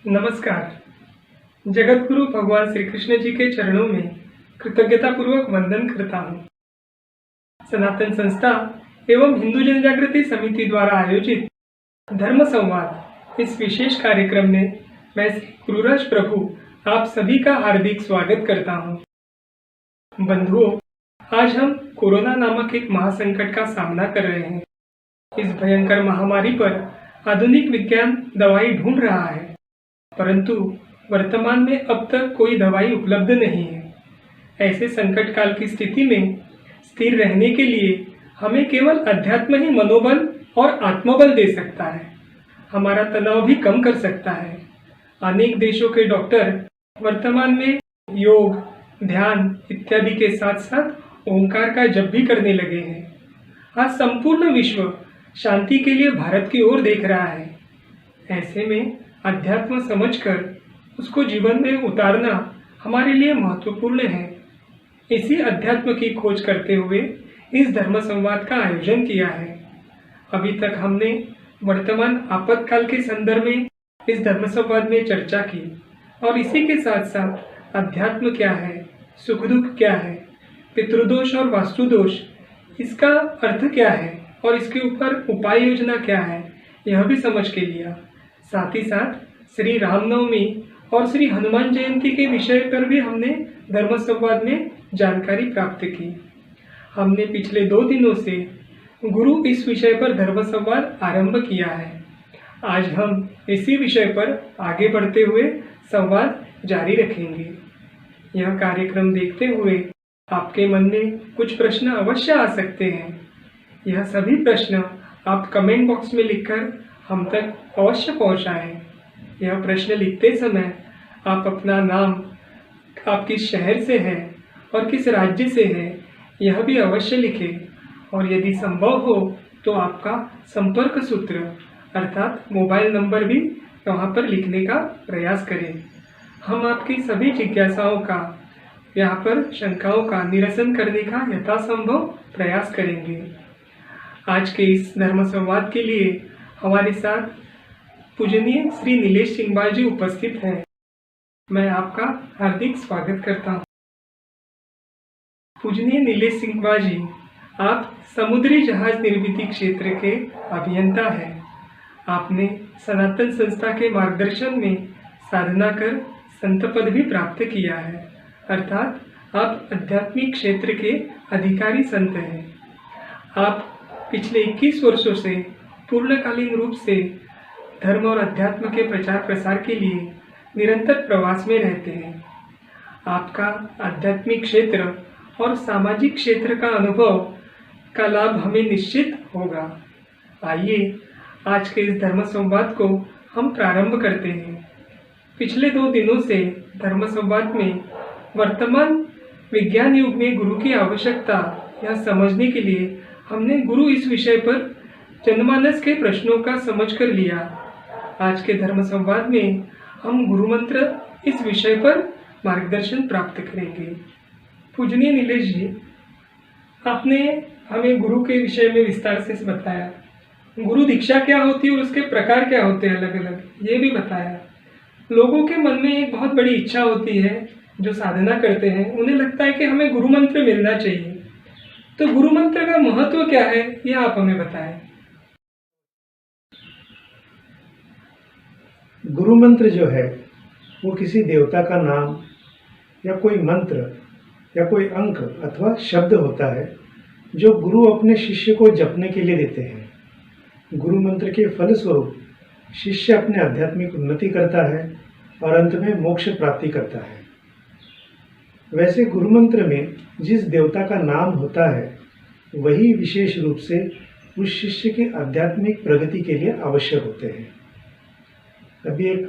नमस्कार। जगतगुरु भगवान श्री कृष्ण जी के चरणों में कृतज्ञतापूर्वक वंदन करता हूँ। सनातन संस्था एवं हिंदू जनजागृति समिति द्वारा आयोजित धर्म संवाद इस विशेष कार्यक्रम में मैं श्री गुरुराज प्रभु आप सभी का हार्दिक स्वागत करता हूँ। बंधुओं, आज हम कोरोना नामक एक महासंकट का सामना कर रहे हैं। इस भयंकर महामारी पर आधुनिक विज्ञान दवाई ढूंढ रहा है, परंतु वर्तमान में अब तक कोई दवाई उपलब्ध नहीं है। ऐसे संकट काल की स्थिति में स्थिर रहने के लिए हमें केवल अध्यात्म ही मनोबल और आत्मबल दे सकता है, हमारा तनाव भी कम कर सकता है। अनेक देशों के डॉक्टर वर्तमान में योग, ध्यान इत्यादि के साथ साथ ओंकार का जप भी करने लगे हैं। आज संपूर्ण विश्व शांति के लिए भारत की ओर देख रहा है। ऐसे में अध्यात्म समझकर उसको जीवन में उतारना हमारे लिए महत्वपूर्ण है। इसी अध्यात्म की खोज करते हुए इस धर्म संवाद का आयोजन किया है। अभी तक हमने वर्तमान आपातकाल के संदर्भ में इस धर्म संवाद में चर्चा की और इसी के साथ साथ अध्यात्म क्या है, सुख दुख क्या है, पितृदोष और वास्तुदोष इसका अर्थ क्या है और इसके ऊपर उपाय योजना क्या है, यह भी समझ के लिया। साथ ही साथ श्री रामनवमी और श्री हनुमान जयंती के विषय पर भी हमने धर्म संवाद में जानकारी प्राप्त की। हमने पिछले 2 दिनों से गुरु इस विषय पर धर्म संवाद आरंभ किया है। आज हम इसी विषय पर आगे बढ़ते हुए संवाद जारी रखेंगे। यह कार्यक्रम देखते हुए आपके मन में कुछ प्रश्न अवश्य आ सकते हैं। यह सभी प्रश्न आप कमेंट बॉक्स में लिखकर हम तक अवश्य पहुंचाएं। यह प्रश्न लिखते समय आप अपना नाम, आप किस शहर से हैं और किस राज्य से हैं यह भी अवश्य लिखें और यदि संभव हो तो आपका संपर्क सूत्र अर्थात मोबाइल नंबर भी वहाँ पर लिखने का प्रयास करें। हम आपकी सभी जिज्ञासाओं का, यहाँ पर शंकाओं का निरसन करने का यथासंभव प्रयास करेंगे। आज के इस धर्म संवाद के लिए हमारे साथ पूजनीय श्री नीलेश सिंघवाल जी उपस्थित हैं। मैं आपका हार्दिक स्वागत करता हूं। पूजनीय नीलेश सिंघवाल जी, आप समुद्री जहाज निर्मिती क्षेत्र के अभियंता हैं। आपने सनातन संस्था के मार्गदर्शन में साधना कर संत पद भी प्राप्त किया है, अर्थात आप आध्यात्मिक क्षेत्र के अधिकारी संत हैं। आप पिछले 21 वर्षों से पूर्णकालीन रूप से धर्म और अध्यात्म के प्रचार प्रसार के लिए निरंतर प्रवास में रहते हैं। आपका आध्यात्मिक क्षेत्र और सामाजिक क्षेत्र का अनुभव का लाभ हमें निश्चित होगा। आइए आज के इस धर्म संवाद को हम प्रारंभ करते हैं। पिछले 2 दिनों से धर्म संवाद में वर्तमान विज्ञान युग में गुरु की आवश्यकता यह समझने के लिए हमने गुरु इस विषय पर जनमानस के प्रश्नों का समझ कर लिया। आज के धर्म संवाद में हम गुरु मंत्र इस विषय पर मार्गदर्शन प्राप्त करेंगे। पूजनीय नीलेश जी, आपने हमें गुरु के विषय में विस्तार से बताया। गुरु दीक्षा क्या होती है और उसके प्रकार क्या होते हैं अलग अलग, ये भी बताया। लोगों के मन में एक बहुत बड़ी इच्छा होती है, जो साधना करते हैं उन्हें लगता है कि हमें गुरु मंत्र मिलना चाहिए। तो गुरु मंत्र का महत्व क्या है, यह आप हमें बताएं। गुरु मंत्र जो है वो किसी देवता का नाम या कोई मंत्र या कोई अंक अथवा शब्द होता है जो गुरु अपने शिष्य को जपने के लिए देते हैं। गुरु मंत्र के फलस्वरूप शिष्य अपने आध्यात्मिक उन्नति करता है और अंत में मोक्ष प्राप्ति करता है। वैसे गुरु मंत्र में जिस देवता का नाम होता है वही विशेष रूप से उस शिष्य की आध्यात्मिक प्रगति के लिए आवश्यक होते हैं। अभी एक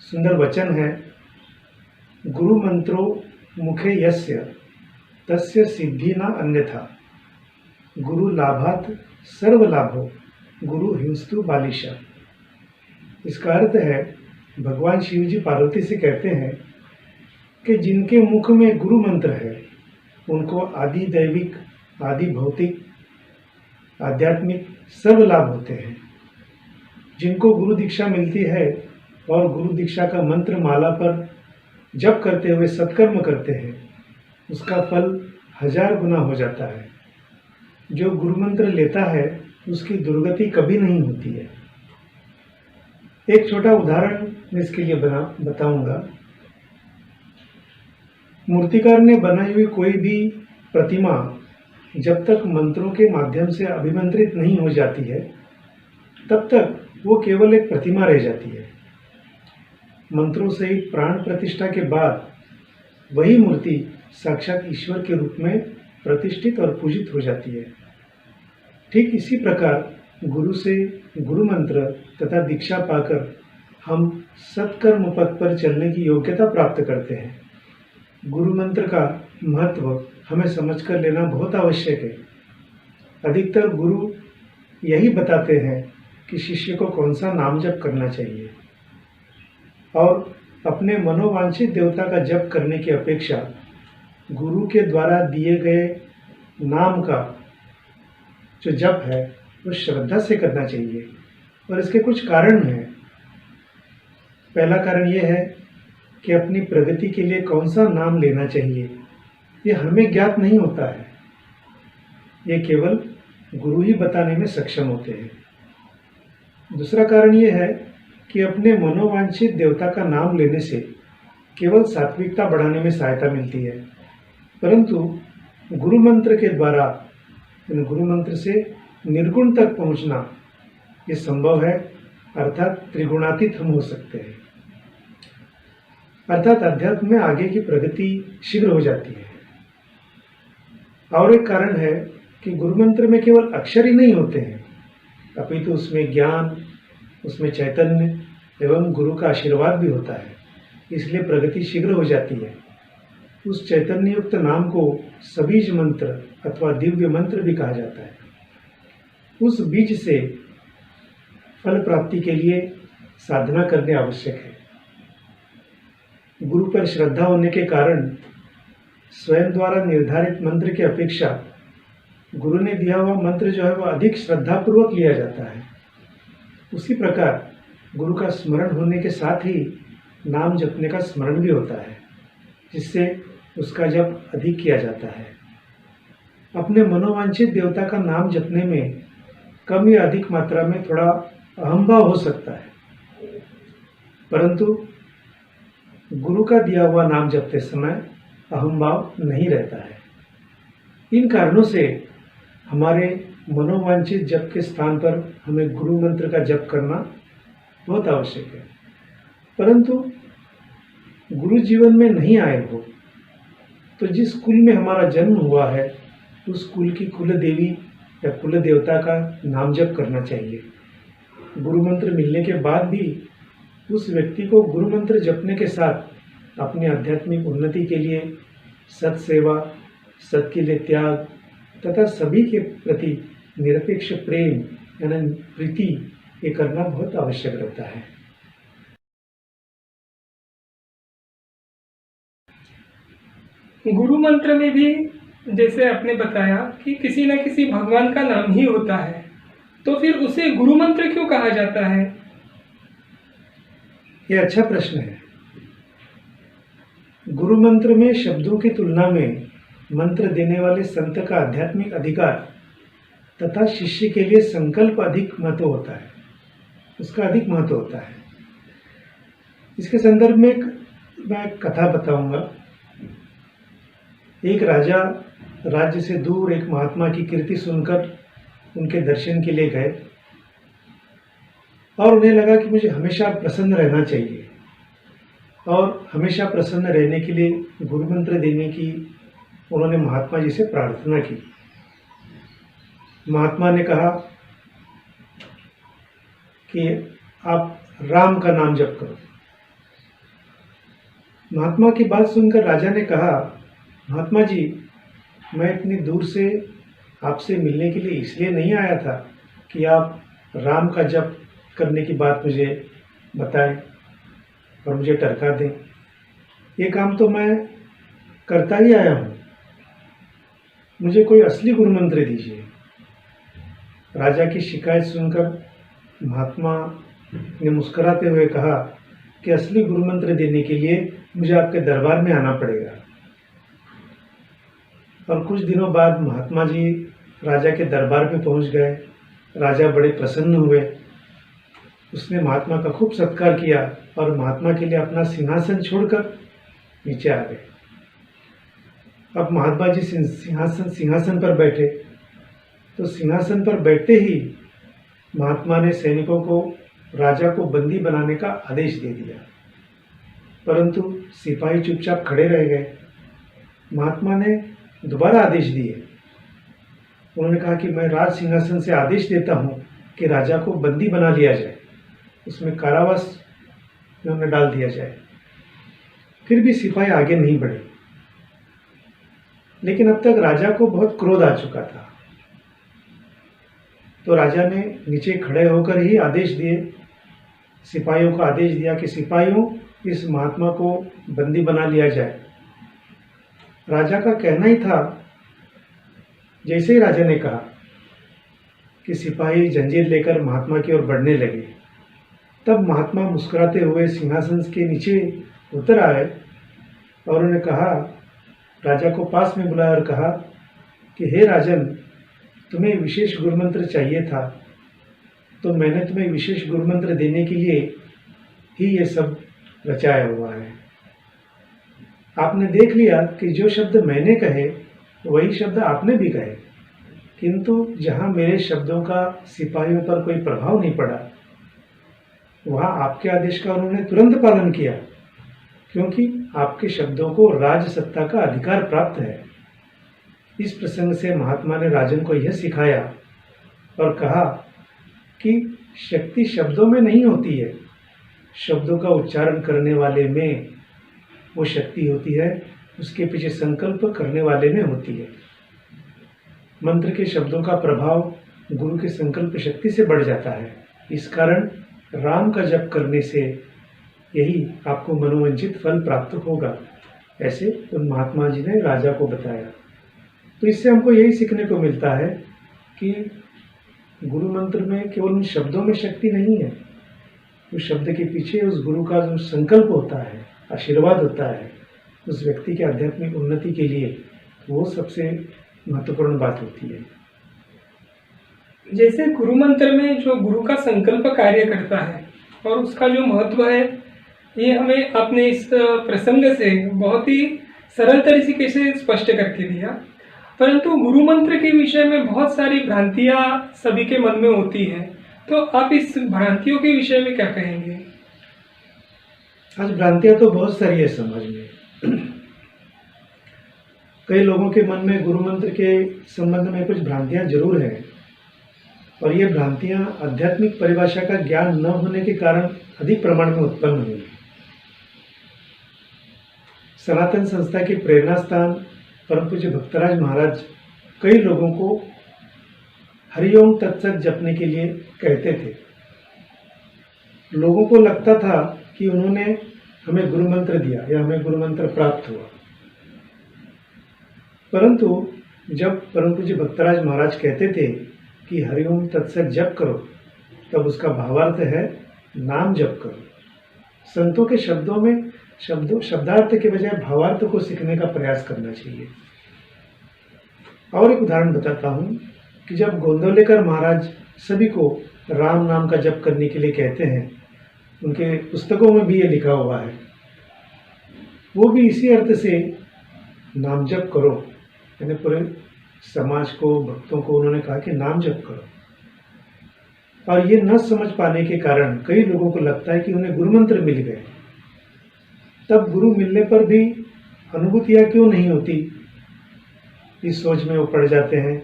सुंदर वचन है, गुरु मंत्रो मुखे यस्य तस्य सिद्धि न अन्यथा, गुरु लाभात सर्व लाभो गुरु हिंस्तु बालिशा। इसका अर्थ है, भगवान शिव जी पार्वती से कहते हैं कि जिनके मुख में गुरु मंत्र है उनको आदि दैविक, आदि भौतिक, आध्यात्मिक सर्व लाभ होते हैं। जिनको गुरु दीक्षा मिलती है और गुरु दीक्षा का मंत्र माला पर जप करते हुए सत्कर्म करते हैं, उसका फल 1000 गुना हो जाता है। जो गुरु मंत्र लेता है उसकी दुर्गति कभी नहीं होती है। एक छोटा उदाहरण मैं इसके लिए बताऊंगा। मूर्तिकार ने बनाई हुई कोई भी प्रतिमा जब तक मंत्रों के माध्यम से अभिमंत्रित नहीं हो जाती है, तब तक वो केवल एक प्रतिमा रह जाती है। मंत्रों सहित प्राण प्रतिष्ठा के बाद वही मूर्ति साक्षात ईश्वर के रूप में प्रतिष्ठित और पूजित हो जाती है। ठीक इसी प्रकार गुरु से गुरु मंत्र तथा दीक्षा पाकर हम सत्कर्म पथ पर चलने की योग्यता प्राप्त करते हैं। गुरु मंत्र का महत्व हमें समझकर लेना बहुत आवश्यक है। अधिकतर गुरु यही बताते हैं कि शिष्य को कौन सा नाम जप करना चाहिए, और अपने मनोवांछित देवता का जप करने की अपेक्षा गुरु के द्वारा दिए गए नाम का जो जप है वो श्रद्धा से करना चाहिए। और इसके कुछ कारण हैं। पहला कारण ये है कि अपनी प्रगति के लिए कौन सा नाम लेना चाहिए ये हमें ज्ञात नहीं होता है, ये केवल गुरु ही बताने में सक्षम होते हैं। दूसरा कारण ये है कि अपने मनोवांछित देवता का नाम लेने से केवल सात्विकता बढ़ाने में सहायता मिलती है, परंतु गुरु मंत्र के द्वारा गुरु मंत्र से निर्गुण तक पहुंचना ये संभव है, अर्थात त्रिगुणातीत हम हो सकते हैं। अर्थात अध्यात्म में आगे की प्रगति शीघ्र हो जाती है। और एक कारण है कि गुरु मंत्र में केवल अक्षर ही नहीं होते हैं, अपितु उसमें ज्ञान, उसमें चैतन्य एवं गुरु का आशीर्वाद भी होता है, इसलिए प्रगति शीघ्र हो जाती है। उस चैतन्य युक्त नाम को सबीज मंत्र अथवा दिव्य मंत्र भी कहा जाता है। उस बीज से फल प्राप्ति के लिए साधना करने आवश्यक है। गुरु पर श्रद्धा होने के कारण स्वयं द्वारा निर्धारित मंत्र की अपेक्षा गुरु ने दिया हुआ मंत्र जो है वह अधिक श्रद्धापूर्वक लिया जाता है। उसी प्रकार गुरु का स्मरण होने के साथ ही नाम जपने का स्मरण भी होता है, जिससे उसका जप अधिक किया जाता है। अपने मनोवांछित देवता का नाम जपने में कम या अधिक मात्रा में थोड़ा अहंभाव हो सकता है, परंतु गुरु का दिया हुआ नाम जपते समय अहंभाव नहीं रहता है। इन कारणों से हमारे मनोवांछित जप के स्थान पर हमें गुरु मंत्र का जप करना बहुत आवश्यक है। परंतु गुरु जीवन में नहीं आए हो तो जिस कुल में हमारा जन्म हुआ है उस कुल की कुल देवी या कुल देवता का नाम जप करना चाहिए। गुरु मंत्र मिलने के बाद भी उस व्यक्ति को गुरु मंत्र जपने के साथ अपनी आध्यात्मिक उन्नति के लिए सत सेवा, सत के लिए त्याग तथा सभी के प्रति निरपेक्ष प्रेम यानी प्रीति ये करना बहुत आवश्यक रहता है। गुरु मंत्र में भी जैसे आपने बताया कि किसी न किसी भगवान का नाम ही होता है, तो फिर उसे गुरु मंत्र क्यों कहा जाता है? यह अच्छा प्रश्न है। गुरु मंत्र में शब्दों की तुलना में मंत्र देने वाले संत का आध्यात्मिक अधिकार तथा शिष्य के लिए संकल्प अधिक महत्व होता है, उसका अधिक महत्व होता है। इसके संदर्भ में मैं एक कथा बताऊंगा। एक राजा राज्य से दूर एक महात्मा की कीर्ति सुनकर उनके दर्शन के लिए गए और उन्हें लगा कि मुझे हमेशा प्रसन्न रहना चाहिए और हमेशा प्रसन्न रहने के लिए गुरु मंत्र देने की उन्होंने महात्मा जी से प्रार्थना की। महात्मा ने कहा कि आप राम का नाम जप करो। महात्मा की बात सुनकर राजा ने कहा, महात्मा जी, मैं इतनी दूर से आपसे मिलने के लिए इसलिए नहीं आया था कि आप राम का जप करने की बात मुझे बताएं और मुझे टरका दें। ये काम तो मैं करता ही आया हूँ, मुझे कोई असली गुरु मंत्र दीजिए। राजा की शिकायत सुनकर महात्मा ने मुस्कुराते हुए कहा कि असली गुरु मंत्र देने के लिए मुझे आपके दरबार में आना पड़ेगा। और कुछ दिनों बाद महात्मा जी राजा के दरबार में पहुंच गए। राजा बड़े प्रसन्न हुए। उसने महात्मा का खूब सत्कार किया और महात्मा के लिए अपना सिंहासन छोड़कर नीचे आ गए। अब महात्मा जी सिंहासन पर बैठे, तो सिंहासन पर बैठते ही महात्मा ने सैनिकों को राजा को बंदी बनाने का आदेश दे दिया, परंतु सिपाही चुपचाप खड़े रह गए। महात्मा ने दोबारा आदेश दिए। उन्होंने कहा कि मैं राज सिंहासन से आदेश देता हूं कि राजा को बंदी बना लिया जाए, उसमें कारावास में उन्हें डाल दिया जाए। फिर भी सिपाही आगे नहीं बढ़े, लेकिन अब तक राजा को बहुत क्रोध आ चुका था। तो राजा ने नीचे खड़े होकर ही आदेश दिए, सिपाहियों को आदेश दिया कि सिपाहियों, इस महात्मा को बंदी बना लिया जाए। राजा का कहना ही था, जैसे ही राजा ने कहा कि सिपाही जंजीर लेकर महात्मा की ओर बढ़ने लगे, तब महात्मा मुस्कुराते हुए सिंहासन के नीचे उतर आए और उन्होंने कहा, राजा को पास में बुलाया और कहा कि हे राजन, तुम्हें विशेष गुरुमंत्र चाहिए था, तो मैंने तुम्हें विशेष गुरुमंत्र देने के लिए ही ये सब रचाया हुआ है। आपने देख लिया कि जो शब्द मैंने कहे वही शब्द आपने भी कहे, किंतु जहाँ मेरे शब्दों का सिपाहियों पर कोई प्रभाव नहीं पड़ा, वहाँ आपके आदेश का उन्होंने तुरंत पालन किया, क्योंकि आपके शब्दों को राज सत्ता का अधिकार प्राप्त है। इस प्रसंग से महात्मा ने राजन को यह सिखाया और कहा कि शक्ति शब्दों में नहीं होती है, शब्दों का उच्चारण करने वाले में वो शक्ति होती है, उसके पीछे संकल्प करने वाले में होती है। मंत्र के शब्दों का प्रभाव गुरु के संकल्प शक्ति से बढ़ जाता है। इस कारण राम का जप करने से यही आपको मनोवांछित फल प्राप्त होगा, ऐसे उन महात्मा जी ने राजा को बताया। तो इससे हमको यही सीखने को मिलता है कि गुरु मंत्र में केवल उन शब्दों में शक्ति नहीं है, उस शब्द के पीछे उस गुरु का जो संकल्प होता है, आशीर्वाद होता है, उस व्यक्ति के आध्यात्मिक उन्नति के लिए, वो सबसे महत्वपूर्ण बात होती है। जैसे गुरु मंत्र में जो गुरु का संकल्प कार्य करता है और उसका जो महत्व है, ये हमें आपने इस प्रसंग से बहुत ही सरल तरीके से स्पष्ट करके दिया। परंतु गुरु मंत्र के विषय में बहुत सारी भ्रांतियां सभी के मन में होती हैं, तो आप इस भ्रांतियों के विषय में क्या कहेंगे? आज भ्रांतियां तो बहुत सारी है समाज में। कई लोगों के मन में गुरु मंत्र के संबंध में कुछ भ्रांतियां जरूर हैं, और ये भ्रांतियां आध्यात्मिक परिभाषा का ज्ञान न होने के कारण अधिक प्रमाण में उत्पन्न हुई। सनातन संस्था के प्रेरणा स्थान परम पूज्य भक्तराज महाराज कई लोगों को हरिओम तत्सत जपने के लिए कहते थे। लोगों को लगता था कि उन्होंने हमें गुरु मंत्र दिया या हमें गुरु मंत्र प्राप्त हुआ, परंतु जब परम पूज्य भक्तराज महाराज कहते थे कि हरिओम तत्सत जप करो, तब उसका भावार्थ है नाम जप करो। संतों के शब्दों में शब्दार्थ के बजाय भावार्थ को सीखने का प्रयास करना चाहिए। और एक उदाहरण बताता हूँ कि जब गोंदवलेकर महाराज सभी को राम नाम का जप करने के लिए कहते हैं, उनके पुस्तकों में भी ये लिखा हुआ है, वो भी इसी अर्थ से नाम जप करो, यानी पूरे समाज को, भक्तों को उन्होंने कहा कि नाम जप करो। और ये न समझ पाने के कारण कई लोगों को लगता है कि उन्हें गुरु मंत्र मिल गए, तब गुरु मिलने पर भी अनुभूतियाँ क्यों नहीं होती, इस सोच में वो पड़ जाते हैं।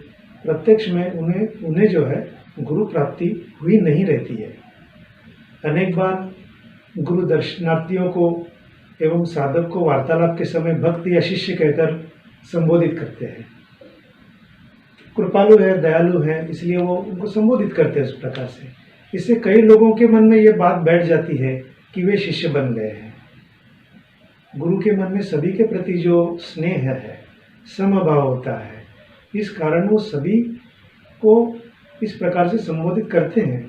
प्रत्यक्ष में उन्हें जो है गुरु प्राप्ति हुई नहीं रहती है। अनेक बार गुरु दर्शनार्थियों को एवं साधक को वार्तालाप के समय भक्त या शिष्य कहकर संबोधित करते हैं। कृपालु है, दयालु है, इसलिए वो उनको संबोधित करते हैं उस प्रकार से। इससे कई लोगों के मन में ये बात बैठ जाती है कि वे शिष्य बन गए हैं। गुरु के मन में सभी के प्रति जो स्नेह है, समभाव होता है, इस कारण वो सभी को इस प्रकार से संबोधित करते हैं।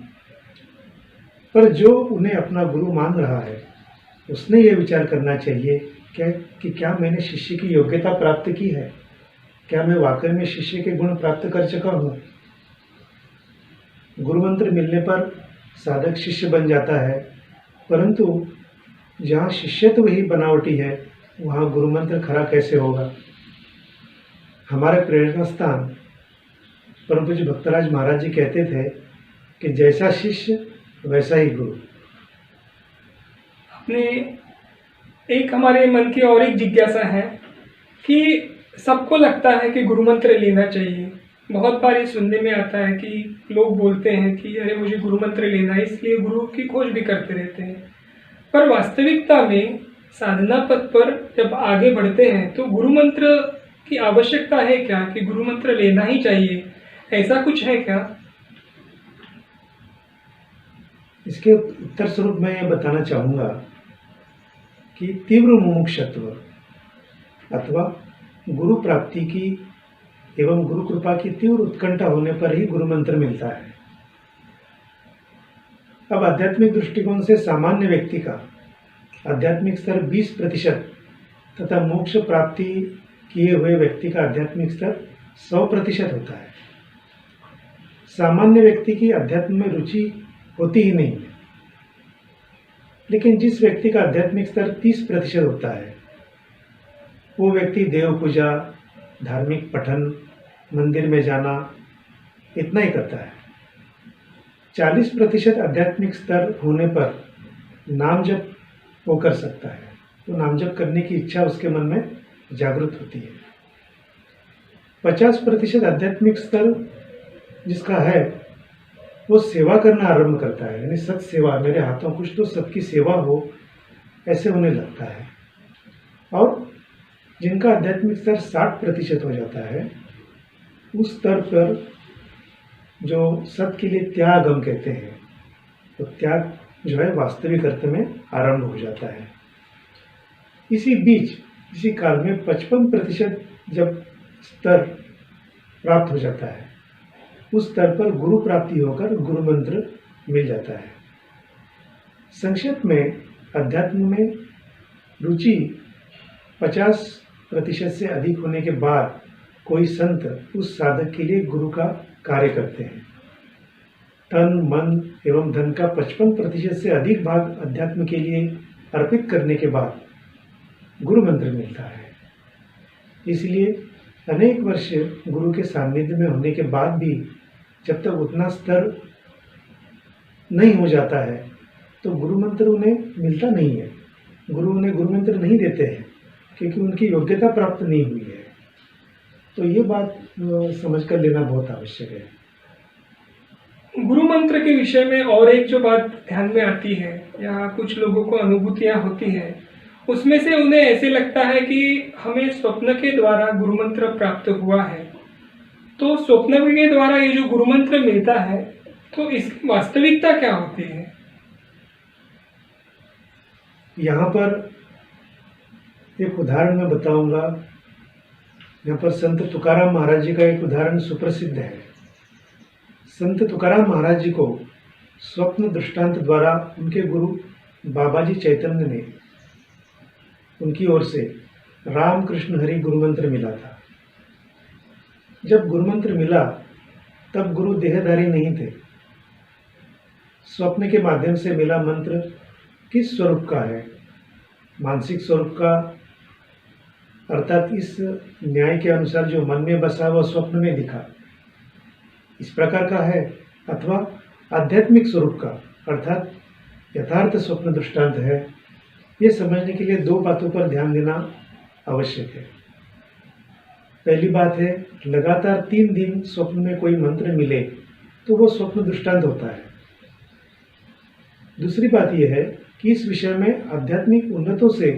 पर जो उन्हें अपना गुरु मान रहा है, उसने ये विचार करना चाहिए क्या मैंने शिष्य की योग्यता प्राप्त की है, क्या मैं वाकई में शिष्य के गुण प्राप्त कर चुका हूँ। गुरु मंत्र मिलने पर साधक शिष्य बन जाता है, परंतु जहाँ शिष्यत्व ही बनावटी है वहाँ गुरु मंत्र खरा कैसे होगा। हमारे प्रेरणा स्थान परम पूज्य भक्तराज महाराज जी कहते थे कि जैसा शिष्य वैसा ही गुरु। अपने एक हमारे मन की और एक जिज्ञासा है कि सबको लगता है कि गुरु मंत्र लेना चाहिए। बहुत बार ये सुनने में आता है कि लोग बोलते हैं कि अरे मुझे गुरु मंत्र लेना है, इसलिए गुरु की खोज भी करते रहते हैं। पर वास्तविकता में साधना पथ पर जब आगे बढ़ते हैं तो गुरु मंत्र की आवश्यकता है क्या, कि गुरु मंत्र लेना ही चाहिए, ऐसा कुछ है क्या? इसके उत्तर स्वरूप मैं ये बताना चाहूँगा कि तीव्र मुमुक्षत्व अथवा गुरु प्राप्ति की एवं गुरु कृपा की तीव्र उत्कंठा होने पर ही गुरु मंत्र मिलता है। अब आध्यात्मिक दृष्टिकोण से सामान्य व्यक्ति का आध्यात्मिक स्तर 20% तथा मोक्ष प्राप्ति किए हुए व्यक्ति का आध्यात्मिक स्तर 100% होता है। सामान्य व्यक्ति की अध्यात्म में रुचि होती ही नहीं है, लेकिन जिस व्यक्ति का आध्यात्मिक स्तर 30% होता है वो व्यक्ति देव पूजा, धार्मिक पठन, मंदिर में जाना इतना ही करता है। 40% आध्यात्मिक स्तर होने पर नाम जप वो कर सकता है, तो नाम जप करने की इच्छा उसके मन में जागृत होती है। 50% आध्यात्मिक स्तर जिसका है वो सेवा करना आरंभ करता है, यानी सत सेवा, मेरे हाथों कुछ तो सबकी सेवा हो ऐसे उन्हें लगता है। और जिनका आध्यात्मिक स्तर 60% हो जाता है उस स्तर पर जो सत के लिए त्याग हम कहते हैं, तो त्याग जो है वास्तविक अर्थ में आरंभ हो जाता है। इसी काल में 55% जब स्तर प्राप्त हो जाता है उस स्तर पर गुरु प्राप्ति होकर गुरु मंत्र मिल जाता है। संक्षेप में अध्यात्म में रुचि 50% से अधिक होने के बाद कोई संत उस साधक के लिए गुरु का कार्य करते हैं। तन, मन एवं धन का 55% से अधिक भाग अध्यात्म के लिए अर्पित करने के बाद गुरु मंत्र मिलता है। इसलिए अनेक वर्ष गुरु के सानिध्य में होने के बाद भी जब तक उतना स्तर नहीं हो जाता है तो गुरु मंत्र उन्हें मिलता नहीं है। गुरु उन्हें गुरु मंत्र नहीं देते हैं क्योंकि उनकी योग्यता प्राप्त नहीं हुई है। तो ये बात समझ कर लेना बहुत आवश्यक है। गुरु मंत्र के विषय में और एक जो बात ध्यान में आती है या कुछ लोगों को अनुभूतियां होती है, उसमें से उन्हें ऐसे लगता है कि हमें स्वप्न के द्वारा गुरु मंत्र प्राप्त हुआ है। तो स्वप्न के द्वारा ये जो गुरु मंत्र मिलता है तो इसकी वास्तविकता क्या होती है? यहाँ पर एक उदाहरण मैं बताऊंगा। यहाँ पर संत तुकाराम महाराज जी का एक उदाहरण सुप्रसिद्ध है। संत तुकाराम महाराज जी को स्वप्न दृष्टांत द्वारा उनके गुरु बाबा जी चैतन्य ने उनकी ओर से राम कृष्ण हरि गुरु मंत्र मिला था। जब गुरु मंत्र मिला तब गुरु देहधारी नहीं थे। स्वप्न के माध्यम से मिला मंत्र किस स्वरूप का है? मानसिक स्वरूप का, अर्थात इस न्याय के अनुसार जो मन में बसा वह स्वप्न में दिखा, इस प्रकार का है, अथवा आध्यात्मिक स्वरूप का अर्थात यथार्थ स्वप्न दृष्टांत है। ये समझने के लिए दो बातों पर ध्यान देना आवश्यक है। पहली बात है, लगातार 3 दिन स्वप्न में कोई मंत्र मिले तो वो स्वप्न दृष्टांत होता है। दूसरी बात यह है कि इस विषय में आध्यात्मिक उन्नतों से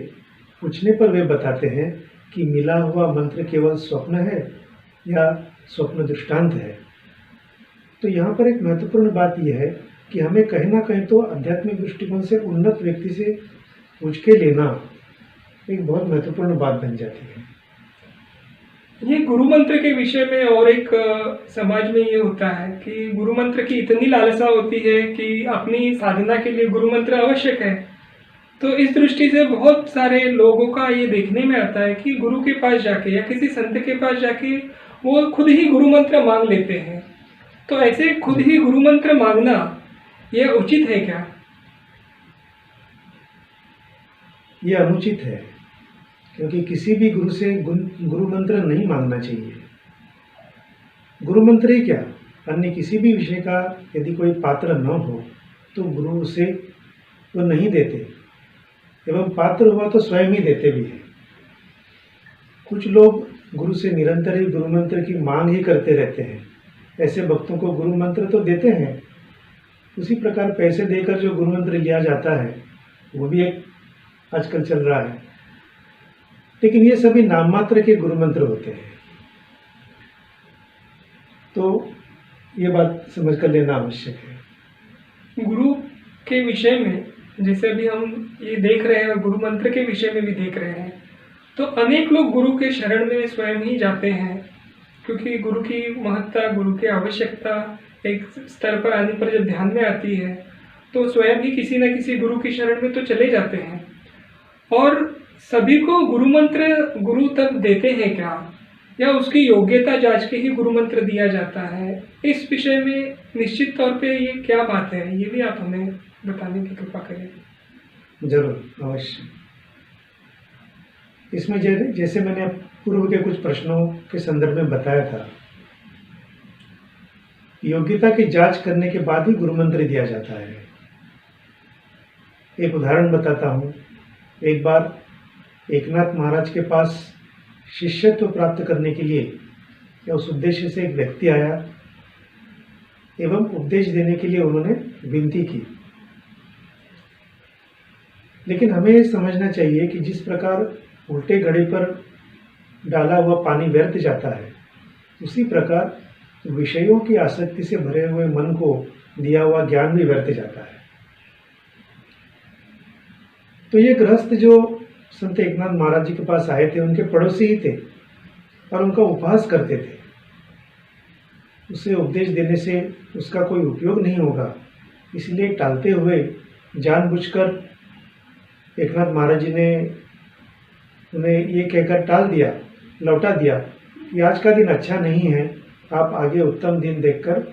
पूछने पर वे बताते हैं कि मिला हुआ मंत्र केवल स्वप्न है या स्वप्न दृष्टांत है। तो यहाँ पर एक महत्वपूर्ण बात यह है कि हमें कहीं ना कहीं तो आध्यात्मिक दृष्टिकोण से उन्नत व्यक्ति से पूछ के लेना एक बहुत महत्वपूर्ण बात बन जाती है। ये गुरु मंत्र के विषय में और एक समाज में ये होता है कि गुरु मंत्र की इतनी लालसा होती है कि अपनी साधना के लिए गुरु मंत्र आवश्यक है, तो इस दृष्टि से बहुत सारे लोगों का ये देखने में आता है कि गुरु के पास जाके या किसी संत के पास जाके वो खुद ही गुरु मंत्र मांग लेते हैं। तो ऐसे खुद ही गुरु मंत्र मांगना यह उचित है क्या? ये अनुचित है, क्योंकि किसी भी गुरु से गुरु मंत्र नहीं मांगना चाहिए। गुरु मंत्र ही क्या, अन्य किसी भी विषय का यदि कोई पात्र न हो तो गुरु उसे वो नहीं देते, एवं पात्र हुआ तो स्वयं ही देते भी हैं। कुछ लोग गुरु से निरंतर ही गुरु मंत्र की मांग ही करते रहते हैं। ऐसे भक्तों को गुरु मंत्र तो देते हैं, उसी प्रकार पैसे देकर जो गुरु मंत्र लिया जाता है वो भी एक आजकल चल रहा है, लेकिन ये सभी नाम मात्र के गुरु मंत्र होते हैं। तो ये बात समझ कर लेना आवश्यक है। गुरु के विषय में जैसे अभी हम ये देख रहे हैं और गुरु मंत्र के विषय में भी देख रहे हैं, तो अनेक लोग गुरु के शरण में स्वयं ही जाते हैं, क्योंकि गुरु की महत्ता, गुरु की आवश्यकता एक स्तर पर आने पर जब ध्यान में आती है तो स्वयं ही किसी न किसी गुरु की शरण में तो चले जाते हैं। और सभी को गुरु मंत्र गुरु तब देते हैं क्या, या उसकी योग्यता जांच के ही गुरु मंत्र दिया जाता है? इस विषय में निश्चित तौर पे ये क्या बात है, ये भी आप हमें बताने की कृपा करें। जरूर, अवश्य। इसमें जैसे मैंने पूर्व के कुछ प्रश्नों के संदर्भ में बताया था, योग्यता की जांच करने के बाद ही गुरु मंत्र दिया जाता है। एक उदाहरण बताता हूँ। एक बार एकनाथ महाराज के पास शिष्यत्व प्राप्त करने के लिए या उस उद्देश्य से एक व्यक्ति आया एवं उपदेश देने के लिए उन्होंने विनती की। लेकिन हमें ये समझना चाहिए कि जिस प्रकार उल्टे घड़े पर डाला हुआ पानी व्यर्थ जाता है, उसी प्रकार विषयों की आसक्ति से भरे हुए मन को दिया हुआ ज्ञान भी व्यर्थ जाता है। तो ये गृहस्थ जो संत एकनाथ महाराज जी के पास आए थे, उनके पड़ोसी ही थे और उनका उपहास करते थे। उसे उपदेश देने से उसका कोई उपयोग नहीं होगा, इसलिए टालते हुए जानबूझकर एकनाथ महाराज जी ने उन्हें ये कहकर टाल दिया, लौटा दिया कि आज का दिन अच्छा नहीं है, आप आगे उत्तम दिन देखकर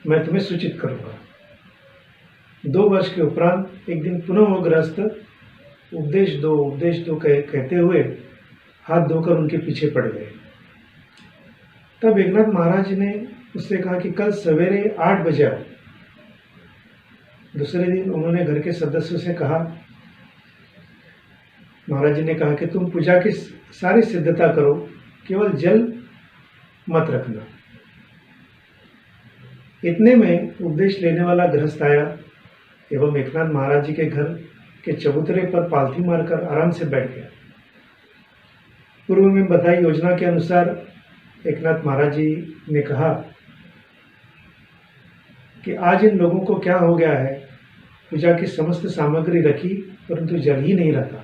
मैं तुम्हें सूचित करूँगा। 2 वर्ष के उपरांत एक दिन पुनः वो गृहस्थ उपदेश दो कहते हुए हाथ धोकर उनके पीछे पड़ गए। तब एकनाथ महाराज ने उससे कहा कि कल सवेरे 8 बजे आओ। दूसरे दिन उन्होंने घर के सदस्यों से कहा, महाराज जी ने कहा कि तुम पूजा की सारी सिद्धता करो, केवल जल मत रखना। इतने में उपदेश लेने वाला गृहस्थ आया एवं एकनाथ महाराज जी के घर के चबूतरे पर पालथी मारकर आराम से बैठ गया। पूर्व में बताई योजना के अनुसार एकनाथ महाराज जी ने कहा कि आज इन लोगों को क्या हो गया है, पूजा की समस्त सामग्री रखी परंतु जल ही नहीं रखा।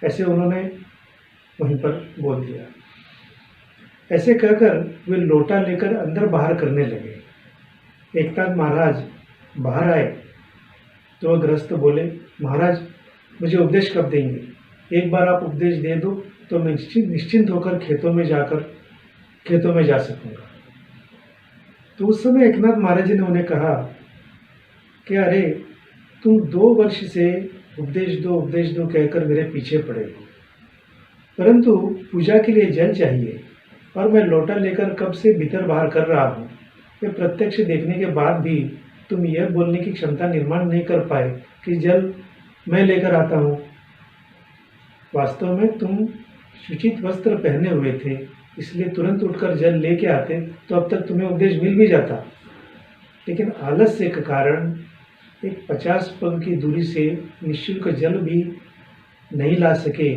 ऐसे उन्होंने वहीं पर बोल दिया। ऐसे कहकर वे लोटा लेकर अंदर बाहर करने लगे। एकनाथ महाराज बाहर आए तो वह गृहस्थ बोले, महाराज मुझे उपदेश कब देंगे? एक बार आप उपदेश दे दो तो मैं निश्चिंत होकर खेतों में जा सकूंगा। तो उस समय एकनाथ महाराज जी ने उन्हें कहा कि अरे तुम 2 वर्ष से उपदेश दो कहकर मेरे पीछे पड़े हो, परंतु पूजा के लिए जल चाहिए और मैं लोटा लेकर कब से भीतर बाहर कर रहा हूँ। ये प्रत्यक्ष देखने के बाद भी तुम यह बोलने की क्षमता निर्माण नहीं कर पाए कि जल मैं लेकर आता हूँ। वास्तव में तुम शुचित वस्त्र पहने हुए थे, इसलिए तुरंत उठकर जल लेके आते तो अब तक तुम्हें उपदेश मिल भी जाता। लेकिन आलस्य के कारण एक 50 पग की दूरी से निःशुल्क जल भी नहीं ला सके,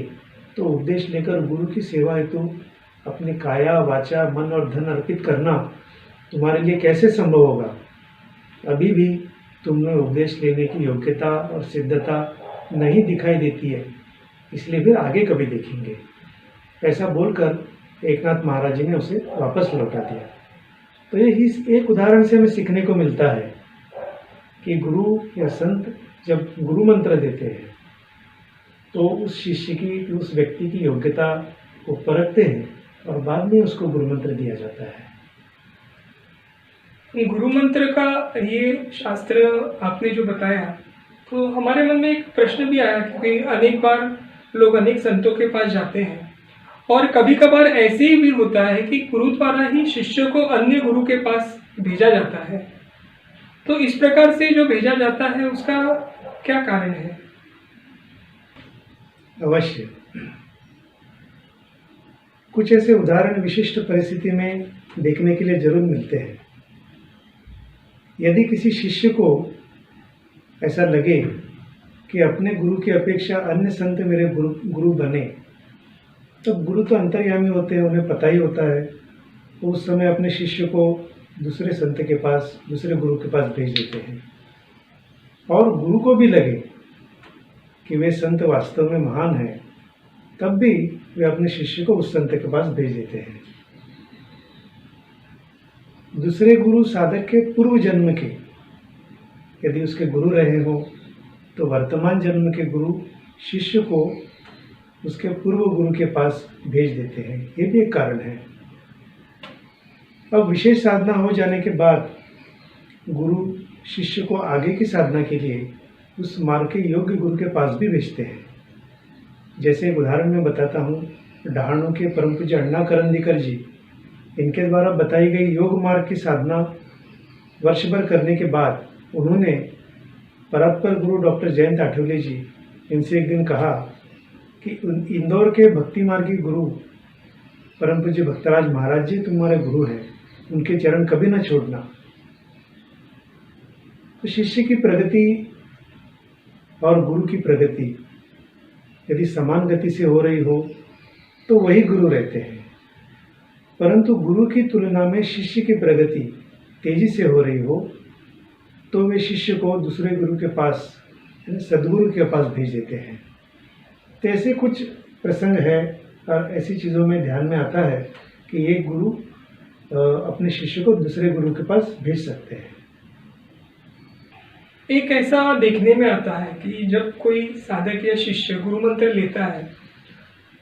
तो उपदेश लेकर गुरु की सेवा हेतु अपने काया, वाचा, मन और धन अर्पित करना तुम्हारे लिए कैसे संभव होगा? अभी भी तुमने उपदेश लेने की योग्यता और सिद्धता नहीं दिखाई देती है, इसलिए फिर आगे कभी देखेंगे। ऐसा बोलकर एकनाथ महाराज जी ने उसे वापस लौटा दिया। तो ये इस एक उदाहरण से हमें सीखने को मिलता है कि गुरु या संत जब गुरु मंत्र देते हैं तो उस शिष्य की, उस व्यक्ति की योग्यता को परखते हैं और बाद में उसको गुरु मंत्र दिया जाता है। गुरु मंत्र का ये शास्त्र आपने जो बताया, तो हमारे मन में एक प्रश्न भी आया, क्योंकि अनेक बार लोग अनेक संतों के पास जाते हैं और कभी कभार ऐसे ही भी होता है कि गुरु द्वारा ही शिष्य को अन्य गुरु के पास भेजा जाता है। तो इस प्रकार से जो भेजा जाता है उसका क्या कारण है? अवश्य, कुछ ऐसे उदाहरण विशिष्ट परिस्थिति में देखने के लिए जरूर मिलते हैं। यदि किसी शिष्य को ऐसा लगे कि अपने गुरु की अपेक्षा अन्य संत मेरे गुरु बने, तो गुरु तो अंतर्यामी होते हैं, उन्हें पता ही होता है, वो उस समय अपने शिष्य को दूसरे संत के पास, दूसरे गुरु के पास भेज देते हैं। और गुरु को भी लगे कि वे संत वास्तव में महान है, तब भी वे अपने शिष्य को उस संत के पास भेज देते हैं। दूसरे गुरु साधक के पूर्व जन्म के यदि उसके गुरु रहे हो, तो वर्तमान जन्म के गुरु शिष्य को उसके पूर्व गुरु के पास भेज देते हैं। ये भी एक कारण है। अब विशेष साधना हो जाने के बाद गुरु शिष्य को आगे की साधना के लिए उस मार्ग के योग्य गुरु के पास भी भेजते हैं। जैसे एक उदाहरण मैं बताता हूँ, डहाणू के परम पूज्य अण्णा करंदीकर जी, इनके द्वारा बताई गई योग मार्ग की साधना वर्ष भर करने के बाद उन्होंने परात्पर गुरु डॉक्टर जयंत आठवले जी, इनसे एक दिन कहा कि इंदौर के भक्ति मार्गी गुरु परम पूज्य भक्तराज महाराज जी तुम्हारे गुरु हैं, उनके चरण कभी न छोड़ना। तो शिष्य की प्रगति और गुरु की प्रगति यदि समान गति से हो रही हो तो वही गुरु रहते हैं, परंतु गुरु की तुलना में शिष्य की प्रगति तेजी से हो रही हो तो वे शिष्य को दूसरे गुरु के पास, सदगुरु के पास भेज देते हैं। तो ऐसे कुछ प्रसंग है और ऐसी चीज़ों में ध्यान में आता है कि एक गुरु अपने शिष्य को दूसरे गुरु के पास भेज सकते हैं। एक ऐसा देखने में आता है कि जब कोई साधक या शिष्य गुरु मंत्र लेता है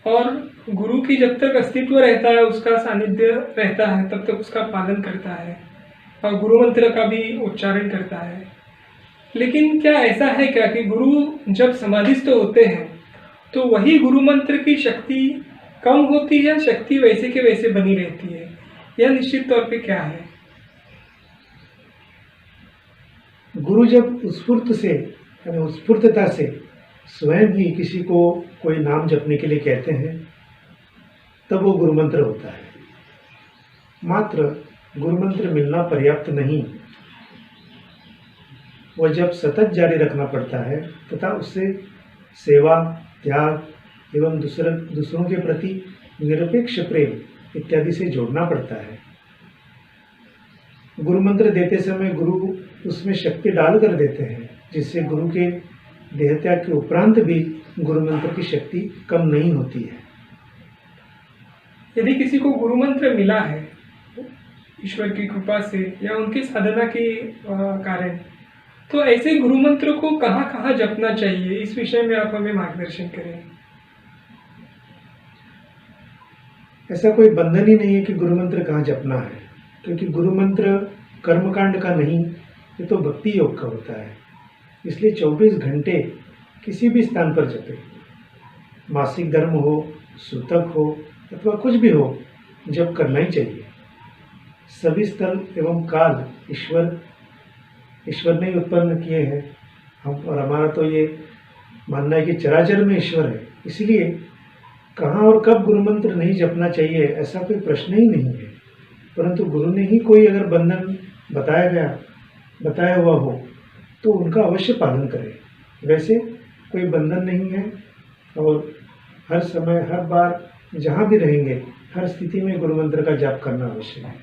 और गुरु की जब तक अस्तित्व रहता है, उसका सानिध्य रहता है, तब तक उसका पालन करता है और गुरु मंत्र का भी उच्चारण करता है। लेकिन क्या ऐसा है क्या कि गुरु जब समाधिस्थ होते हैं तो वही गुरु मंत्र की शक्ति कम होती है, शक्ति वैसे के वैसे बनी रहती है? यह निश्चित तौर पे क्या है? गुरु जब उत्स्फूर्तता से स्वयं ही किसी को कोई नाम जपने के लिए कहते हैं, तब वो गुरु मंत्र होता है। मात्र गुरु मंत्र मिलना पर्याप्त नहीं, वह जब सतत जारी रखना पड़ता है तथा उससे सेवा, त्याग एवं दूसरों के प्रति निरपेक्ष प्रेम इत्यादि से जोड़ना पड़ता है। गुरु मंत्र देते समय गुरु उसमें शक्ति डाल कर देते हैं, जिससे गुरु के देहत्याग के उपरांत भी गुरु मंत्र की शक्ति कम नहीं होती है। यदि किसी को गुरु मंत्र मिला है ईश्वर की कृपा से या उनकी साधना के कारण, तो ऐसे गुरु मंत्र को कहाँ कहाँ जपना चाहिए, इस विषय में आप हमें मार्गदर्शन करें। ऐसा कोई बंधन ही नहीं है कि गुरु मंत्र कहाँ जपना है, क्योंकि गुरु मंत्र कर्मकांड का नहीं, ये तो भक्ति योग का होता है। इसलिए 24 घंटे किसी भी स्थान पर जपे, मासिक धर्म हो, सूतक हो अथवा कुछ भी हो, जप करना ही चाहिए। सभी स्थल एवं काल ईश्वर ने ही उत्पन्न किए हैं हम, और हमारा तो ये मानना है कि चराचर में ईश्वर है। इसलिए कहाँ और कब गुरु मंत्र नहीं जपना चाहिए ऐसा कोई प्रश्न ही नहीं है, परंतु गुरु ने ही कोई अगर बंधन बताया हुआ हो तो उनका अवश्य पालन करें। वैसे कोई बंधन नहीं है और हर समय, हर बार, जहाँ भी रहेंगे, हर स्थिति में गुरु मंत्र का जाप करना आवश्यक है।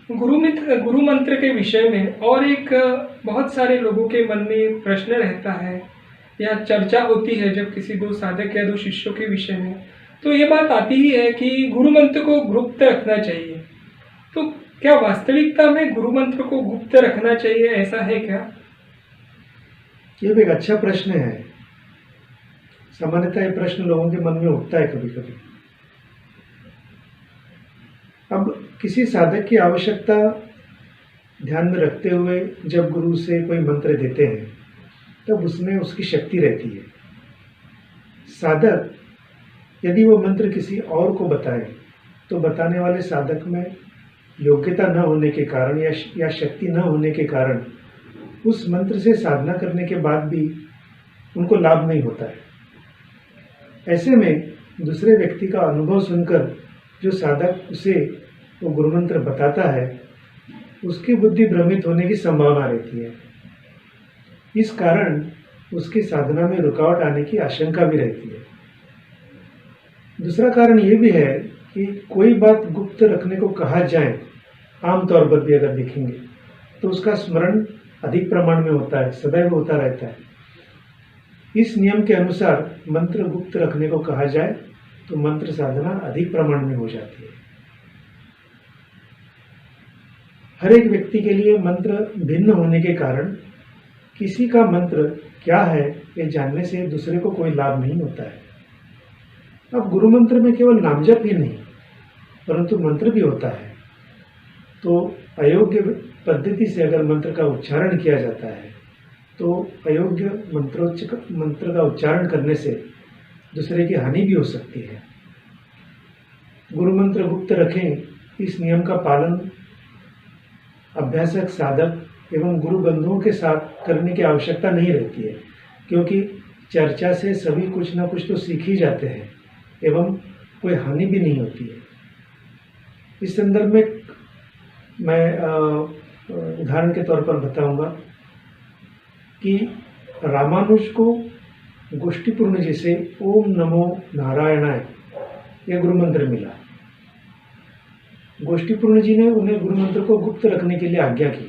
गुरु मंत्र के विषय में और एक बहुत सारे लोगों के मन में प्रश्न रहता है या चर्चा होती है जब किसी दो साधक या दो शिष्यों के विषय में, तो ये बात आती ही है कि गुरु मंत्र को गुप्त रखना चाहिए। तो क्या वास्तविकता में गुरु मंत्र को गुप्त रखना चाहिए, ऐसा है क्या? ये भी एक अच्छा प्रश्न है। सामान्यतः ये प्रश्न लोगों के मन में उठता है कभी कभी। अब किसी साधक की आवश्यकता ध्यान में रखते हुए जब गुरु से कोई मंत्र देते हैं तब उसमें उसकी शक्ति रहती है। साधक यदि वो मंत्र किसी और को बताए तो बताने वाले साधक में योग्यता न होने के कारण या शक्ति न होने के कारण उस मंत्र से साधना करने के बाद भी उनको लाभ नहीं होता है। ऐसे में दूसरे व्यक्ति का अनुभव सुनकर जो साधक उसे वो गुरु मंत्र बताता है उसकी बुद्धि भ्रमित होने की संभावना रहती है। इस कारण उसकी साधना में रुकावट आने की आशंका भी रहती है। दूसरा कारण ये भी है कि कोई बात गुप्त रखने को कहा जाए, आमतौर पर भी अगर देखेंगे तो उसका स्मरण अधिक प्रमाण में होता है, सदैव होता रहता है। इस नियम के अनुसार मंत्र गुप्त रखने को कहा जाए तो मंत्र साधना अधिक प्रमाण में हो जाती है। हर एक व्यक्ति के लिए मंत्र भिन्न होने के कारण किसी का मंत्र क्या है ये जानने से दूसरे को कोई लाभ नहीं होता है। अब गुरु मंत्र में केवल नामजप ही नहीं परंतु मंत्र भी होता है। तो अयोग्य पद्धति से अगर मंत्र का उच्चारण किया जाता है तो अयोग्य मंत्र का उच्चारण करने से दूसरे की हानि भी हो सकती है। गुरु मंत्र गुप्त रखें, इस नियम का पालन अभ्यासक, साधक एवं गुरु बंधुओं के साथ करने की आवश्यकता नहीं रहती है, क्योंकि चर्चा से सभी कुछ न कुछ तो सीख ही जाते हैं एवं कोई हानि भी नहीं होती है। इस संदर्भ में मैं उदाहरण के तौर पर बताऊंगा कि रामानुज को गोष्ठीपूर्ण जी से ओम नमो नारायणाय यह गुरु मंत्र मिला। गोष्ठीपूर्ण जी ने उन्हें गुरु मंत्र को गुप्त रखने के लिए आज्ञा की।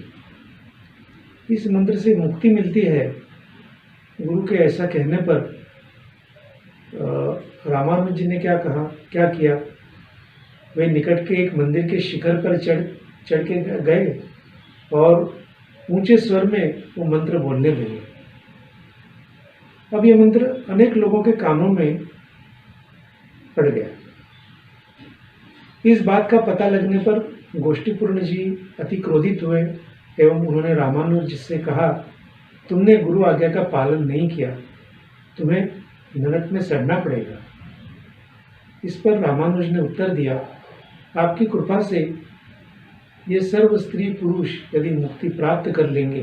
इस मंत्र से मुक्ति मिलती है। गुरु के ऐसा कहने पर रामानुज जी ने क्या किया, वे निकट के एक मंदिर के शिखर पर चढ़ के गए और ऊंचे स्वर में वो मंत्र बोलने लगे। अब ये मंत्र अनेक लोगों के कानों में पड़ गया। इस बात का पता लगने पर गोष्ठीपूर्ण जी अति क्रोधित हुए एवं उन्होंने रामानुज जी से कहा, तुमने गुरु आज्ञा का पालन नहीं किया, तुम्हें नरक में सड़ना पड़ेगा। इस पर रामानुज ने उत्तर दिया, आपकी कृपा से ये सर्व स्त्री पुरुष यदि मुक्ति प्राप्त कर लेंगे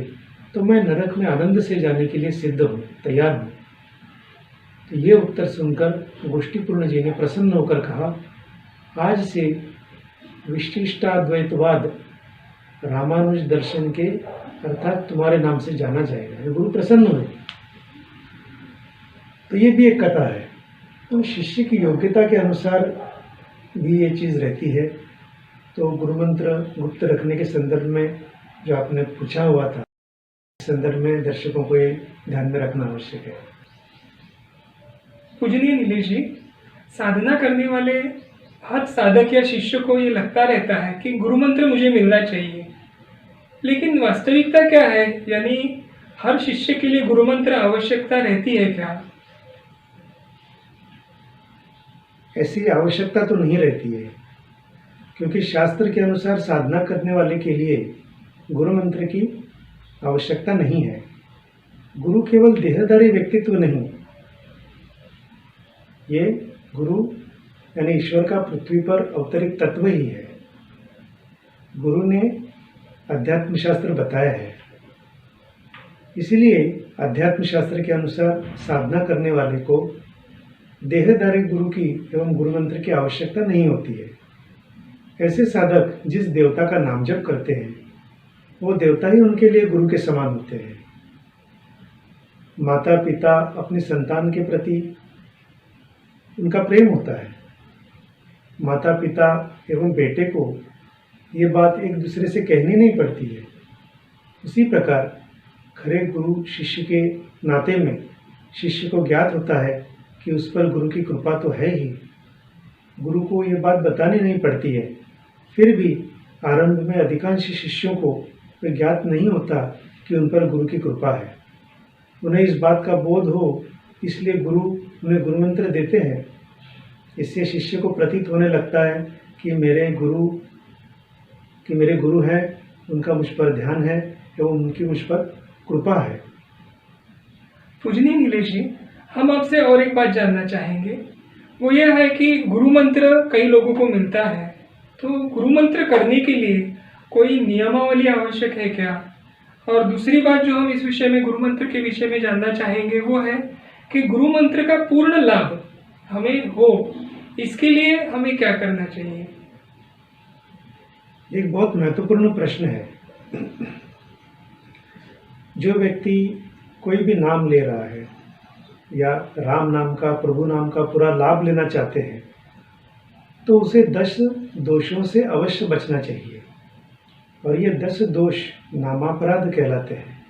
तो मैं नरक में आनंद से जाने के लिए सिद्ध हूँ, तैयार हूँ। तो ये उत्तर सुनकर गोष्ठीपूर्ण जी ने प्रसन्न होकर कहा, आज से विशिष्टाद्वैतवाद रामानुज दर्शन के अर्थात तुम्हारे नाम से जाना जाएगा। गुरु प्रसन्न हुए। तो ये भी एक कथा है। तो शिष्य की योग्यता के अनुसार भी ये चीज़ रहती है। तो गुरु मंत्र गुप्त रखने के संदर्भ में जो आपने पूछा हुआ था, इस संदर्भ में दर्शकों को ये ध्यान में रखना आवश्यक है। पूजनीय नीलेश जी, साधना करने वाले हर साधक या शिष्य को ये लगता रहता है कि गुरु मंत्र मुझे मिलना चाहिए, लेकिन वास्तविकता क्या है? यानी हर शिष्य के लिए गुरु मंत्र आवश्यकता रहती है क्या? ऐसी आवश्यकता तो नहीं रहती है, क्योंकि शास्त्र के अनुसार साधना करने वाले के लिए गुरु मंत्र की आवश्यकता नहीं है। गुरु केवल देहधारी व्यक्तित्व नहीं, ये गुरु यानी ईश्वर का पृथ्वी पर अवतरित तत्व ही है। गुरु ने अध्यात्म शास्त्र बताया है, इसीलिए अध्यात्म शास्त्र के अनुसार साधना करने वाले को देहधारी गुरु की एवं गुरु मंत्र की आवश्यकता नहीं होती है। ऐसे साधक जिस देवता का नाम जप करते हैं वो देवता ही उनके लिए गुरु के समान होते हैं। माता पिता अपनी संतान के प्रति उनका प्रेम होता है। माता पिता एवं बेटे को ये बात एक दूसरे से कहनी नहीं पड़ती है। उसी प्रकार खरे गुरु शिष्य के नाते में शिष्य को ज्ञात होता है कि उस पर गुरु की कृपा तो है ही। गुरु को ये बात बतानी नहीं पड़ती है। फिर भी आरंभ में अधिकांश शिष्यों को ये ज्ञात नहीं होता कि उन पर गुरु की कृपा है। उन्हें इस बात का बोध हो, इसलिए गुरु उन्हें गुरु मंत्र देते हैं, इससे शिष्य को प्रतीत होने लगता है कि मेरे गुरु हैं, उनका मुझ पर ध्यान है एवं उनकी मुझ पर कृपा है। पूजनीय नीलेश जी, हम आपसे और एक बात जानना चाहेंगे। वो यह है कि गुरु मंत्र कई लोगों को मिलता है, तो गुरु मंत्र करने के लिए कोई नियमावली आवश्यक है क्या? और दूसरी बात जो हम इस विषय में गुरु मंत्र के विषय में जानना चाहेंगे वो है कि गुरु मंत्र का पूर्ण लाभ हमें हो, इसके लिए हमें क्या करना चाहिए? एक बहुत महत्वपूर्ण प्रश्न है। जो व्यक्ति कोई भी नाम ले रहा है या राम नाम का, प्रभु नाम का पूरा लाभ लेना चाहते हैं, तो उसे 10 दोषों से अवश्य बचना चाहिए। और ये 10 दोष नामापराध कहलाते हैं।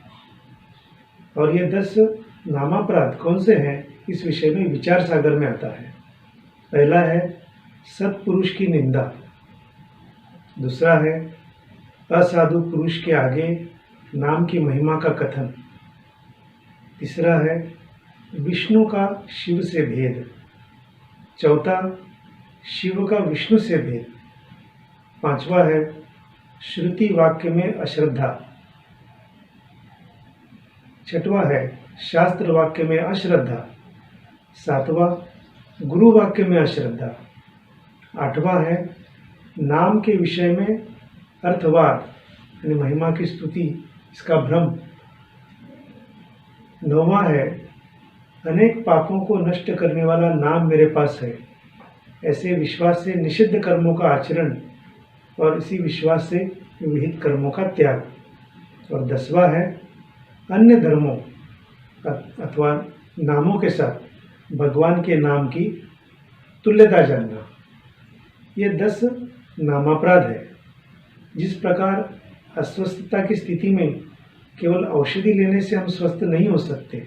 और ये 10 नामापराध कौन से हैं, इस विषय में विचार सागर में आता है। पहला है सत्पुरुष की निंदा, दूसरा है असाधु पुरुष के आगे नाम की महिमा का कथन, तीसरा है विष्णु का शिव से भेद, चौथा शिव का विष्णु से भेद, पांचवा है श्रुति वाक्य में अश्रद्धा, छठवां है शास्त्र वाक्य में अश्रद्धा, सातवां गुरु वाक्य में अश्रद्धा, आठवां है नाम के विषय में अर्थवाद यानी महिमा की स्तुति, इसका भ्रम, नौवां है अनेक पापों को नष्ट करने वाला नाम मेरे पास है, ऐसे विश्वास से निषिद्ध कर्मों का आचरण और इसी विश्वास से विहित कर्मों का त्याग, और 10वां है अन्य धर्मों अथवा नामों के साथ भगवान के नाम की तुल्यता जानना। ये 10 नामापराध है। जिस प्रकार अस्वस्थता की स्थिति में केवल औषधि लेने से हम स्वस्थ नहीं हो सकते,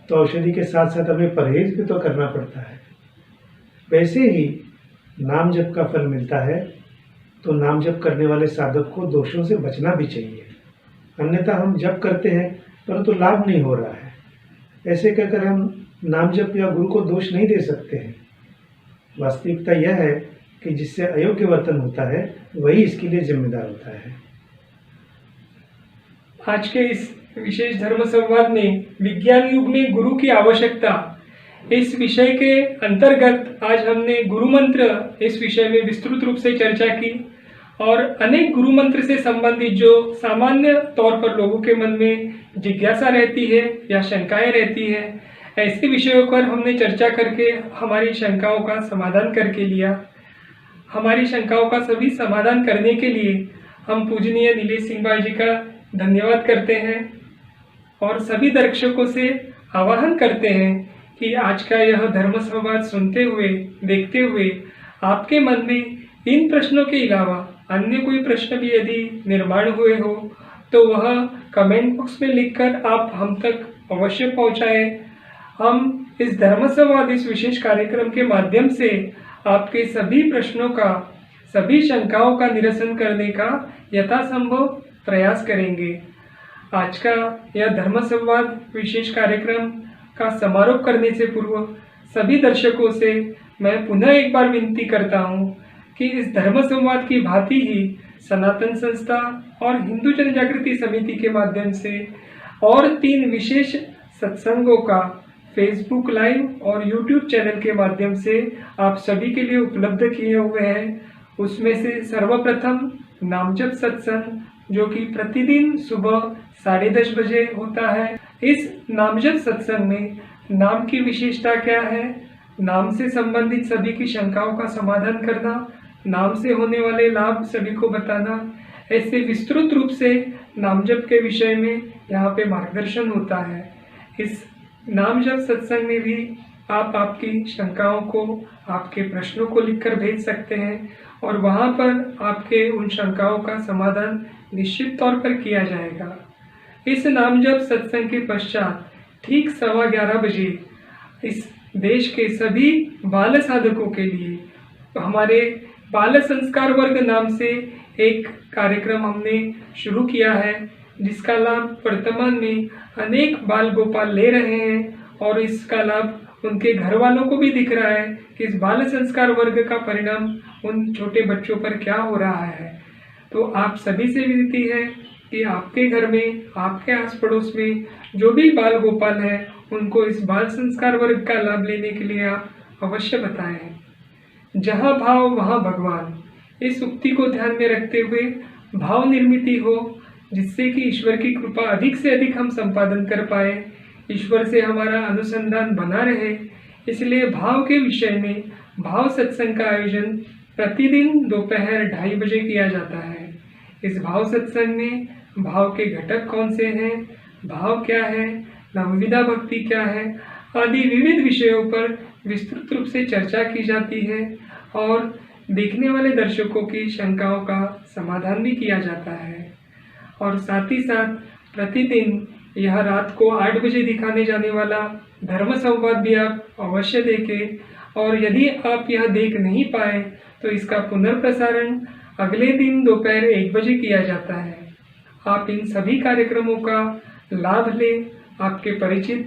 तो औषधि के साथ साथ हमें परहेज भी तो करना पड़ता है। वैसे ही नाम जप का फल मिलता है, तो नाम जप करने वाले साधक को दोषों से बचना भी चाहिए। अन्यथा हम जप करते हैं परंतु लाभ नहीं हो रहा है, ऐसे कहकर हम नाम जप या गुरु को दोष नहीं दे सकते हैं। वास्तविकता यह है कि जिससे अयोग्य वर्तन होता है वही इसके लिए जिम्मेदार होता है। आज के इस विशेष धर्म संवाद में विज्ञान युग में गुरु की आवश्यकता, इस विषय के अंतर्गत आज हमने गुरु मंत्र इस विषय में विस्तृत रूप से चर्चा की और अनेक गुरु मंत्र से संबंधित जो सामान्य तौर पर लोगों के मन में जिज्ञासा रहती है या शंकाएं रहती है, ऐसे विषयों पर हमने चर्चा करके हमारी शंकाओं का समाधान करके लिया। हमारी शंकाओं का सभी समाधान करने के लिए हम पूजनीय नीलेश सिंह भाई जी का धन्यवाद करते हैं और सभी दर्शकों से आह्वान करते हैं कि आज का यह धर्म संवाद सुनते हुए, देखते हुए आपके मन में इन प्रश्नों के अलावा अन्य कोई प्रश्न भी यदि निर्माण हुए हो तो वह कमेंट बॉक्स में लिखकर आप हम तक अवश्य पहुंचाएं। हम इस धर्म संवाद इस विशेष कार्यक्रम के माध्यम से आपके सभी प्रश्नों का, सभी शंकाओं का निरसन करने का यथासंभव प्रयास करेंगे। आज का यह धर्म संवाद विशेष कार्यक्रम का समारोप करने से पूर्व सभी दर्शकों से मैं पुनः एक बार विनती करता हूं कि इस धर्म संवाद की भांति ही सनातन संस्था और हिंदू जन जागृति समिति के माध्यम से और 3 विशेष सत्संगों का फेसबुक लाइव और यूट्यूब चैनल के माध्यम से आप सभी के लिए उपलब्ध किए हुए हैं। उसमें से सर्वप्रथम नामजप सत्संग, जो कि प्रतिदिन सुबह 10:30 बजे होता है। इस नामजप सत्संग में नाम की विशेषता क्या है, नाम से संबंधित सभी की शंकाओं का समाधान करना, नाम से होने वाले लाभ सभी को बताना, ऐसे विस्तृत रूप से नामजप के विषय में यहाँ पे मार्गदर्शन होता है। इस नामजप सत्संग में भी आप आपकी शंकाओं को, आपके प्रश्नों को लिखकर भेज सकते हैं और वहाँ पर आपके उन शंकाओं का समाधान निश्चित तौर पर किया जाएगा। इस नामजप सत्संग के पश्चात ठीक 11:15 बजे इस देश के सभी बाल साधकों के लिए हमारे बाल संस्कार वर्ग नाम से एक कार्यक्रम हमने शुरू किया है, जिसका लाभ वर्तमान में अनेक बाल गोपाल ले रहे हैं और इसका लाभ उनके घर वालों को भी दिख रहा है कि इस बाल संस्कार वर्ग का परिणाम उन छोटे बच्चों पर क्या हो रहा है। तो आप सभी से विनती है कि आपके घर में, आपके आस पड़ोस में जो भी बाल गोपाल है, उनको इस बाल संस्कार वर्ग का लाभ लेने के लिए आप अवश्य बताएं। जहाँ भाव वहाँ भगवान, इस उक्ति को ध्यान में रखते हुए भाव निर्मिति हो, जिससे कि ईश्वर की कृपा अधिक से अधिक हम संपादन कर पाए, ईश्वर से हमारा अनुसंधान बना रहे। इसलिए भाव के विषय में भाव सत्संग का आयोजन प्रतिदिन दोपहर 2:30 बजे किया जाता है। इस भाव सत्संग में भाव के घटक कौन से हैं, भाव क्या है, नवविधा भक्ति क्या है, आदि विविध विषयों पर विस्तृत रूप से चर्चा की जाती है और देखने वाले दर्शकों की शंकाओं का समाधान भी किया जाता है। और साथ ही साथ प्रतिदिन यह रात को 8 बजे दिखाने जाने वाला धर्म संवाद भी आप अवश्य देखें। और यदि आप यह देख नहीं पाए तो इसका पुनर्प्रसारण अगले दिन दोपहर 1 बजे किया जाता है। आप इन सभी कार्यक्रमों का लाभ लें। आपके परिचित,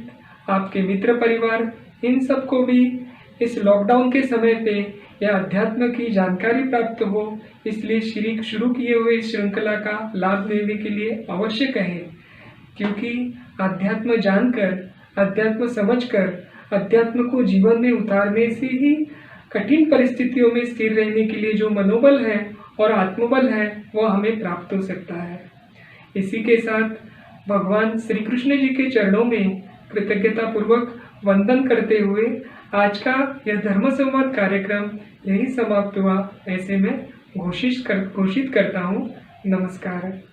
आपके मित्र परिवार, इन सबको भी इस लॉकडाउन के समय पे यह अध्यात्म की जानकारी प्राप्त हो, इसलिए शुरू किए हुए इस श्रृंखला का लाभ लेने के लिए अवश्य कहें। क्योंकि अध्यात्म जानकर, अध्यात्म समझकर, अध्यात्म को जीवन में उतारने से ही कठिन परिस्थितियों में स्थिर रहने के लिए जो मनोबल है और आत्मबल है, वह हमें प्राप्त हो सकता है। इसी के साथ भगवान श्री कृष्ण जी के चरणों में कृतज्ञता पूर्वक वंदन करते हुए आज का यह धर्म संवाद कार्यक्रम यही समाप्त हुआ, ऐसे में घोषित करता हूँ। नमस्कार।